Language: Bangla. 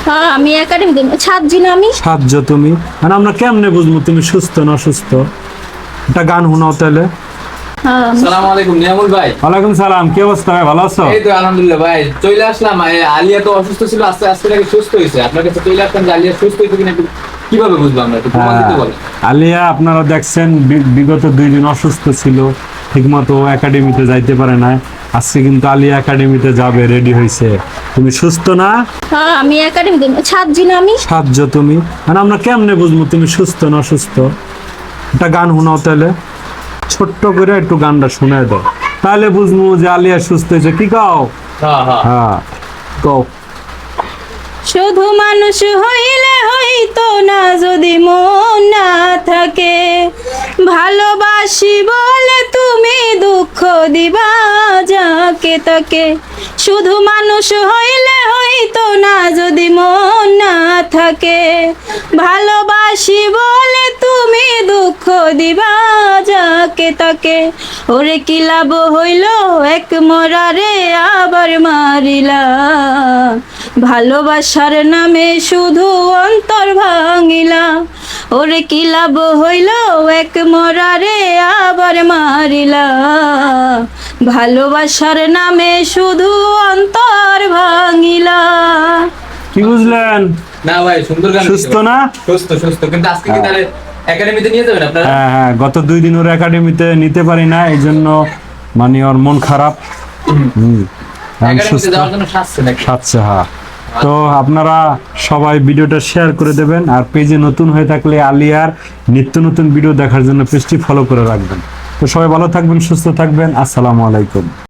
হ্যাঁ আমি একাডেমি ছাত্রী না আমি। সাহায্য তুমি মানে আমরা কেমনে বুঝবো তুমি সুস্থ না অসুস্থ? একটা গান শোনাও তাহলে। হ্যাঁ আসসালামু আলাইকুম নিয়ামুল ভাই। ওয়ালাইকুম সালাম, কি অবস্থা ভাই, ভালো আছো? এই তো আলহামদুলিল্লাহ ভাই, চলে আসলাম। আলিয়া তো অসুস্থ ছিল, আস্তে আস্তে নাকি সুস্থ হয়েছে। আপনার কাছে চলে আসলাম যে আলিয়া সুস্থ হয়েছে কিনা একটু কিভাবে বুঝবো আমরা, একটু প্রমাণ দিতে বলেন। আলিয়া আপনারা দেখছেন বিগত 2 দিন অসুস্থ ছিল, ঠিকমতো একাডেমিতে যাইতে পারে না। আজকে কিন্তু আলিয়া একাডেমিতে যাবে, রেডি হয়েছে। তুমি সুস্থ না? হ্যাঁ আমি একাডেমি ছাত্রী না আমি। সাহায্য তুমি মানে আমরা কেমনে বুঝবো তুমি সুস্থ না অসুস্থ? একটা গান শোনাও তাহলে, ছোট্ট করে একটু গানটা শোনায় দাও, তাহলে বুঝবো যে আলিয়া সুস্থ হয়েছে। কি কও? হ্যাঁ হ্যাঁ হ্যাঁ কও। শুধু মানুষ হইলে হইতো না যদি মন না থাকে, ভালোবাসি বলে তুমি দুঃখ দিবা যাকে তাকে। শুধু মানুষ হইলে হইতো না যদি মন না থাকে, ভালোবাসি বলে তুমি দুঃখ দিবা যাকে তাকে। ওরে কি লাভ হইল এক মরারে আবার মারিলা, ভালোবাসার নামে শুধু অন্তর ভাঙিলা। ওরে কি লাভ হইল এক মরারে আবার মারিলা, ভালোবাসার নামে শুধু অন্তর ভাঙিলা। কি বুঝলেন? না ভাই, সুন্দর গান। সুস্থ না? সুস্থ সুস্থ, কিন্তু আজকে কি তাহলে একাডেমিতে নিয়ে যাবেন আপনারা? হ্যাঁ হ্যাঁ, গত 2 দিন ওর একাডেমিতে নিতে পারি না, এই জন্য মানে ওর মন খারাপ। এখন একাডেমিতে সুস্থ যাওয়ার জন্য সাজছে নাকি? সাথে হ্যাঁ। তো আপনারা সবাই ভিডিওটা শেয়ার করে দেবেন, আর পেজে নতুন হয়ে থাকলে আলিয়ার নিত্য নতুন ভিডিও দেখার জন্য পেজটি ফলো করে রাখবেন। তো সবাই ভালো থাকবেন, সুস্থ থাকবেন। আসসালামু আলাইকুম।